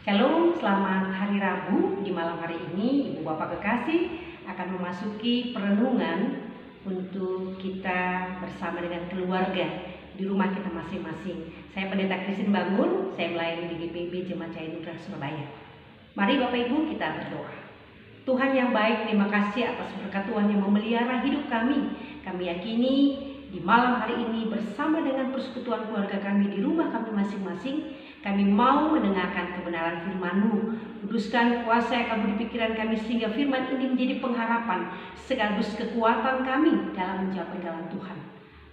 Shalom, selamat hari Rabu. Di malam hari ini Ibu Bapak kekasih akan memasuki perenungan untuk kita bersama dengan keluarga di rumah kita masing-masing. Saya Pendeta Christine Bangun, saya melayani di GPIB Jemaat Cahaya Nugra Surabaya. Mari Bapak Ibu kita berdoa. Tuhan yang baik, terima kasih atas berkat Tuhan yang memelihara hidup kami. Kami yakini di malam hari ini bersama dengan persekutuan keluarga kami di rumah kami masing-masing, kami mau mendengarkan kebenaran firman-Mu. Kuduskan kuasa yang kabur di pikiran kami sehingga firman ini menjadi pengharapan sekaligus kekuatan kami dalam mencapai jalan Tuhan.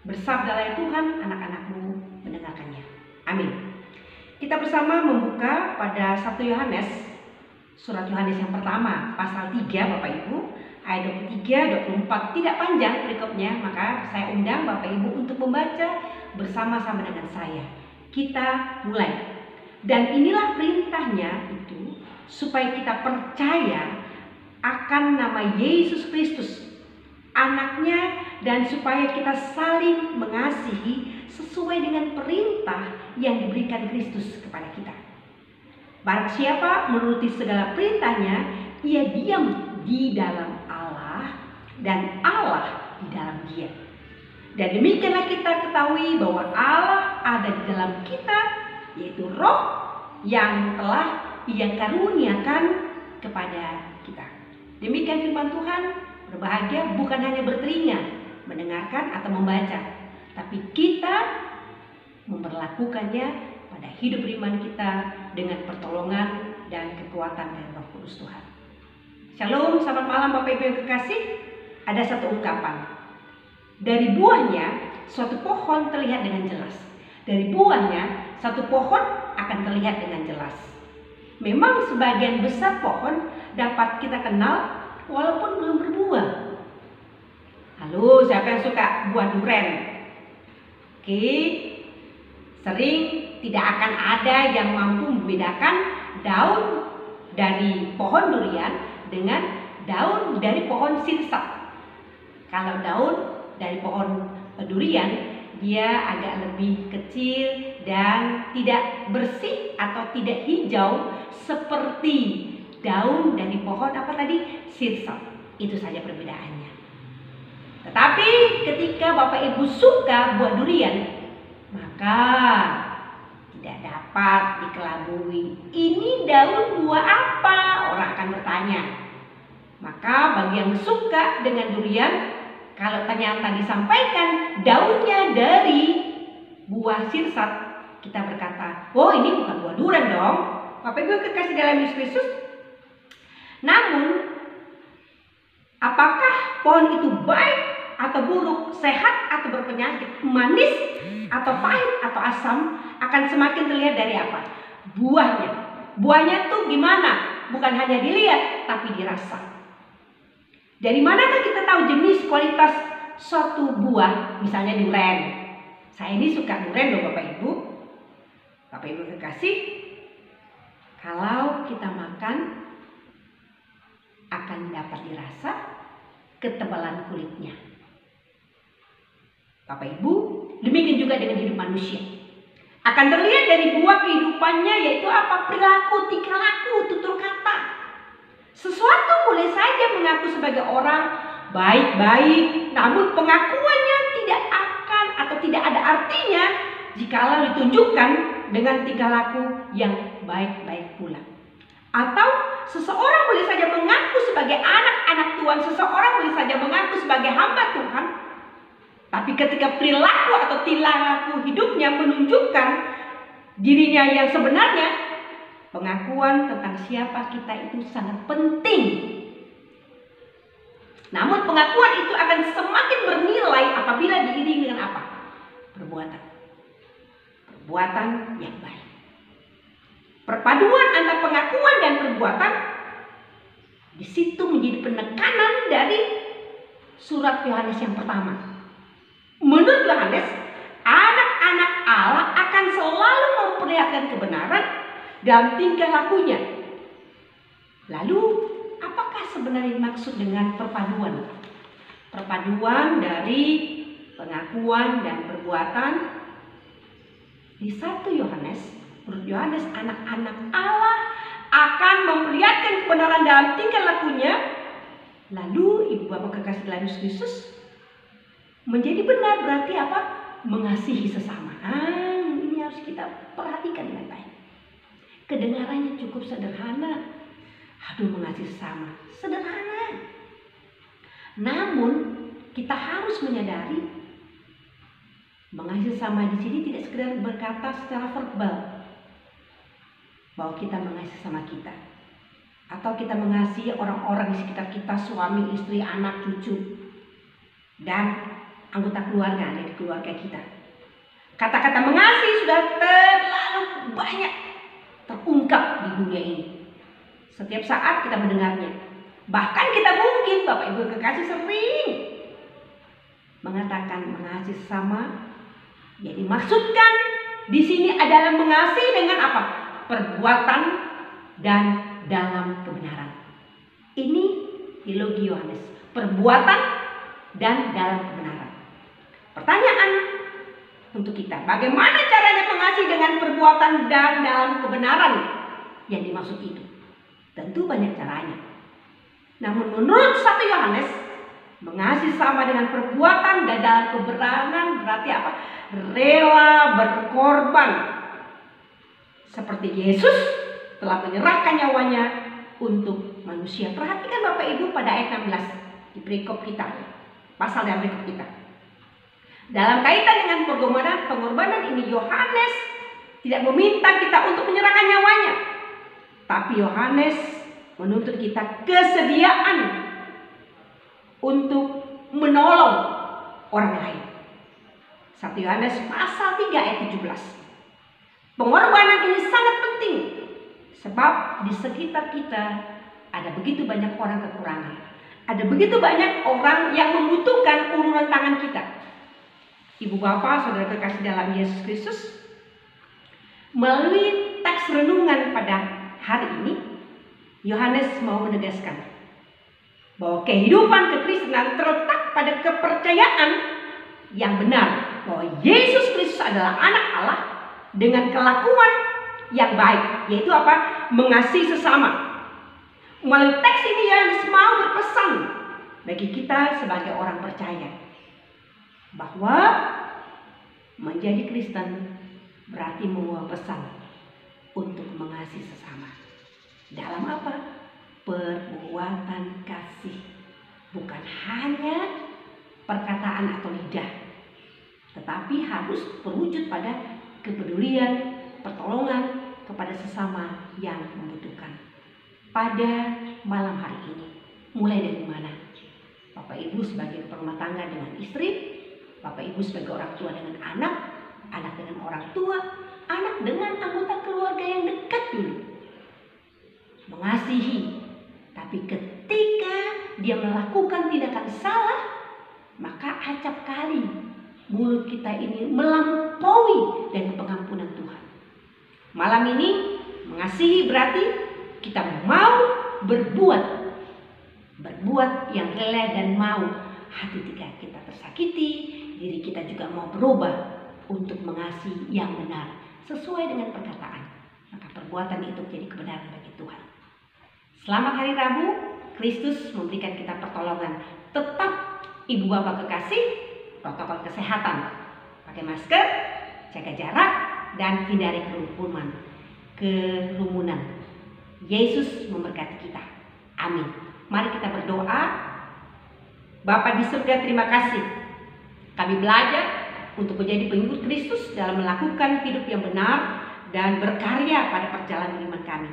Bersabdalah Tuhan, anak-anak-Mu mendengarkannya. Amin. Kita bersama membuka pada 1 Yohanes, surat Yohanes yang pertama, pasal 3 Bapak Ibu, ayat 23-24. Tidak panjang perikopnya, maka saya undang Bapak Ibu untuk membaca bersama-sama dengan saya. Kita mulai. Dan inilah perintahnya itu, supaya kita percaya akan nama Yesus Kristus, anaknya, dan supaya kita saling mengasihi sesuai dengan perintah yang diberikan Kristus kepada kita. Barang siapa menuruti segala perintahnya, ia diam di dalam Allah dan Allah di dalam dia. Dan demikianlah kita ketahui bahwa Allah ada di dalam kita, yaitu Roh yang telah Ia karuniakan kepada kita. Demikian firman Tuhan. Berbahagia bukan hanya bertelinga mendengarkan atau membaca, tapi kita memperlakukannya pada hidup iman kita dengan pertolongan dan kekuatan dari Roh Kudus Tuhan. Shalom, selamat malam Bapak Ibu yang kekasih. Ada satu ungkapan. Dari buahnya suatu pohon terlihat dengan jelas. Dari buahnya satu pohon akan terlihat dengan jelas. Memang sebagian besar pohon dapat kita kenal walaupun belum berbuah. Halo, siapa yang suka buah durian? Oke, sering tidak akan ada yang mampu membedakan daun dari pohon durian dengan daun dari pohon sirsat. Kalau daun dari pohon durian, dia agak lebih kecil dan tidak bersih atau tidak hijau seperti daun dari pohon apa tadi? Sirsat. Itu saja perbedaannya. Tetapi ketika Bapak Ibu suka buah durian, maka tidak dapat dikelabui. Ini daun buah apa? Orang akan bertanya. Maka bagi yang suka dengan durian, kalau ternyata disampaikan daunnya dari buah sirsat, kita berkata, oh ini bukan buah durian dong. Bapak Ibu kekasih dalam Yesus Kristus. Namun, apakah pohon itu baik atau buruk, sehat atau berpenyakit, manis atau pahit atau asam, akan semakin terlihat dari apa? Buahnya. Buahnya tuh gimana? Bukan hanya dilihat, tapi dirasa. Dari manakah kita tahu jenis kualitas suatu buah? Misalnya durian. Saya ini suka durian loh Bapak Ibu. Bapak Ibu kekasih, kalau kita makan akan dapat dirasa ketebalan kulitnya. Bapak Ibu, demikian juga dengan hidup manusia. Akan terlihat dari buah kehidupannya, yaitu apa? Perilaku, tingkah laku, tutur kata. Sesuatu boleh saja mengaku sebagai orang baik-baik, namun pengakuannya tidak akan atau tidak ada artinya jikalau ditunjukkan dengan tingkah laku yang baik-baik pula. Atau seseorang boleh saja mengaku sebagai anak-anak Tuhan, seseorang boleh saja mengaku sebagai hamba Tuhan, tapi ketika perilaku atau tingkah laku hidupnya menunjukkan dirinya yang sebenarnya, pengakuan tentang siapa kita itu sangat penting. Namun pengakuan itu akan semakin bernilai apabila diiringi dengan apa? Perbuatan. Perbuatan yang baik. Perpaduan antara pengakuan dan perbuatan di situ menjadi penekanan dari surat Yohanes yang pertama. Menurut Yohanes, anak-anak Allah akan selalu memperlihatkan kebenaran dalam tingkah lakunya. Lalu, apakah sebenarnya maksud dengan perpaduan? Perpaduan dari pengakuan dan perbuatan. Di 1 Yohanes, menurut Yohanes, anak-anak Allah akan memperlihatkan kebenaran dalam tingkah lakunya, lalu ibu bapak kekasih dalam Yesus Kristus, menjadi benar berarti apa? Mengasihi sesama. Ini harus kita perhatikan dengan baik. Kedengarannya cukup sederhana. Aduh, mengasihi sesama, sederhana. Namun kita harus menyadari mengasihi sesama di sini tidak sekedar berkata secara verbal bahwa kita mengasihi sesama kita, atau kita mengasihi orang-orang di sekitar kita, suami, istri, anak, cucu, dan anggota keluarga dari keluarga kita. Kata-kata mengasihi sudah terlalu banyak terungkap di dunia ini. Setiap saat kita mendengarnya. Bahkan kita mungkin, Bapak Ibu kekasih, sering mengatakan mengasihi sesama. Yang dimaksudkan di sini adalah mengasihi dengan apa? Perbuatan dan dalam kebenaran. Ini teologi Yohanes. Perbuatan dan dalam kebenaran. Pertanyaan untuk kita, bagaimana caranya mengasihi dengan perbuatan dan dalam kebenaran yang dimaksud itu? Tentu banyak caranya. Namun menurut 1 Yohanes, mengasihi sama dengan perbuatan dan dalam kebenaran berarti apa? Rela berkorban. Seperti Yesus telah menyerahkan nyawanya untuk manusia. Perhatikan Bapak Ibu pada ayat 16 di perikop kita, pasal yang berikut kita. Dalam kaitan dengan pengorbanan ini, Yohanes tidak meminta kita untuk menyerahkan nyawanya, tapi Yohanes menuntut kita kesediaan untuk menolong orang lain. 1 Yohanes pasal 3 ayat 17. Pengorbanan ini sangat penting sebab di sekitar kita ada begitu banyak orang kekurangan. Ada begitu banyak orang yang membutuhkan uluran tangan kita. Ibu bapak, saudara terkasih dalam Yesus Kristus, melalui teks renungan pada hari ini, Yohanes mau menegaskan bahwa kehidupan kekristenan terletak pada kepercayaan yang benar bahwa Yesus Kristus adalah anak Allah dengan kelakuan yang baik, yaitu apa? Mengasihi sesama. Melalui teks ini Yohanes mau berpesan bagi kita sebagai orang percaya bahwa menjadi Kristen berarti membawa pesan untuk mengasihi sesama. Dalam apa? Perbuatan kasih. Bukan hanya perkataan atau lidah, tetapi harus berwujud pada kepedulian, pertolongan kepada sesama yang membutuhkan. Pada malam hari ini, mulai dari mana? Bapak Ibu sebagai rumah tangga dengan istri, Bapak Ibu sebagai orang tua dengan anak, anak dengan orang tua, anak dengan anggota keluarga yang dekat dulu. Mengasihi, tapi ketika dia melakukan tindakan salah, maka acap kali mulut kita ini melampaui dari pengampunan Tuhan. Malam ini mengasihi berarti kita mau berbuat yang rela dan mau. Hati kita tersakiti, diri kita juga mau berubah untuk mengasihi yang benar sesuai dengan perkataan. Maka perbuatan itu jadi kebenaran bagi Tuhan. Selamat hari Rabu. Kristus memberikan kita pertolongan. Tetap ibu bapak kekasih, protokol kesehatan, pakai masker, jaga jarak, dan hindari kerumunan. Yesus memberkati kita. Amin. Mari kita berdoa. Bapa di surga, terima kasih. Kami belajar untuk menjadi pengikut Kristus dalam melakukan hidup yang benar dan berkarya pada perjalanan iman kami.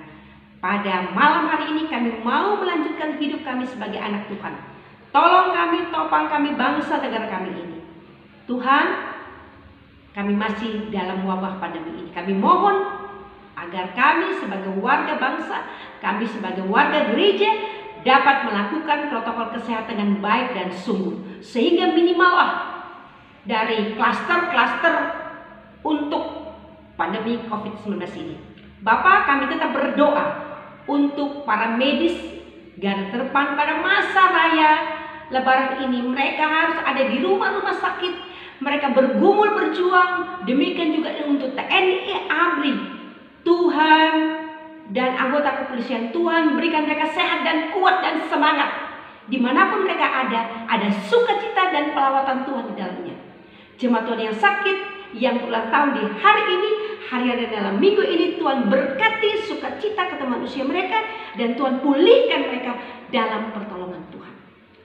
Pada malam hari ini kami mau melanjutkan hidup kami sebagai anak Tuhan. Tolong kami, topang kami, bangsa negara kami ini. Tuhan, kami masih dalam wabah pandemi ini. Kami mohon agar kami sebagai warga bangsa, kami sebagai warga gereja dapat melakukan protokol kesehatan dengan baik dan sungguh. Sehingga minimallah dari klaster-klaster untuk pandemi COVID-19 ini. Bapak, kami tetap berdoa untuk para medis garda terdepan pada masa raya Lebaran ini. Mereka harus ada di rumah-rumah sakit. Mereka bergumul berjuang. Demikian juga untuk TNI ABRI. Tuhan, dan anggota kepolisian. Tuhan berikan mereka sehat dan kuat dan semangat. Dimanapun mereka ada sukacita dan pelawatan Tuhan di dalamnya. Jemaat Tuhan yang sakit, yang berulang tahun di hari ini, hari-hari dalam minggu ini, Tuhan berkati sukacita ketemu usia mereka, dan Tuhan pulihkan mereka dalam pertolongan Tuhan.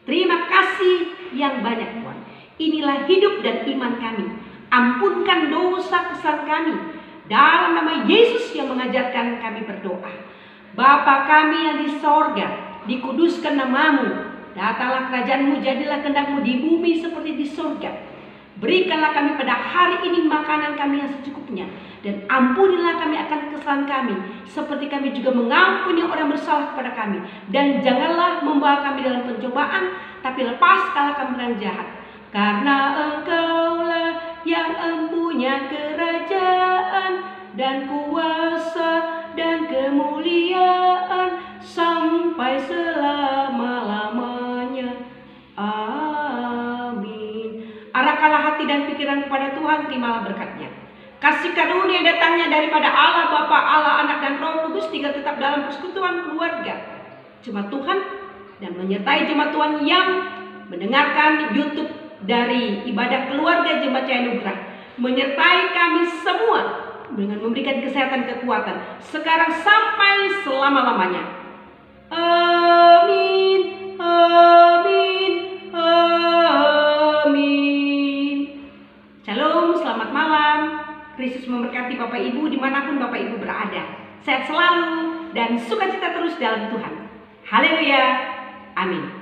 Terima kasih yang banyak Tuhan. Inilah hidup dan iman kami. Ampunkan dosa kesalahan kami. Dalam nama Yesus yang mengajarkan kami berdoa. Bapa kami yang di sorga, dikuduskan namamu. Datanglah kerajaanmu, jadilah kehendak-mu di bumi seperti di sorga. Berikanlah kami pada hari ini makanan kami yang secukupnya. Dan ampunilah kami akan kesalahan kami, seperti kami juga mengampuni orang bersalah kepada kami. Dan janganlah membawa kami dalam pencobaan, tapi lepaskanlah kami dari yang jahat. Karena Engkaulah yang empunya kerajaan dan kuasa dan kemuliaan sampai selama-lamanya. Amin. Arahkanlah hati dan pikiran kepada Tuhan, terimalah berkat-Nya. Kasih karunia datangnya daripada Allah Bapa, Allah Anak dan Roh Kudus, tinggal tetap dalam persekutuan keluarga jemaat Tuhan, dan menyertai jemaat Tuhan yang mendengarkan YouTube dari ibadah keluarga Jemaat Cahaya Anugerah, menyertai kami semua dengan memberikan kesehatan, kekuatan sekarang sampai selama-lamanya. Amin, amin, amin. Shalom, selamat malam. Kristus memberkati Bapak Ibu dimanapun Bapak Ibu berada. Sehat selalu dan sukacita terus dalam Tuhan. Haleluya, amin.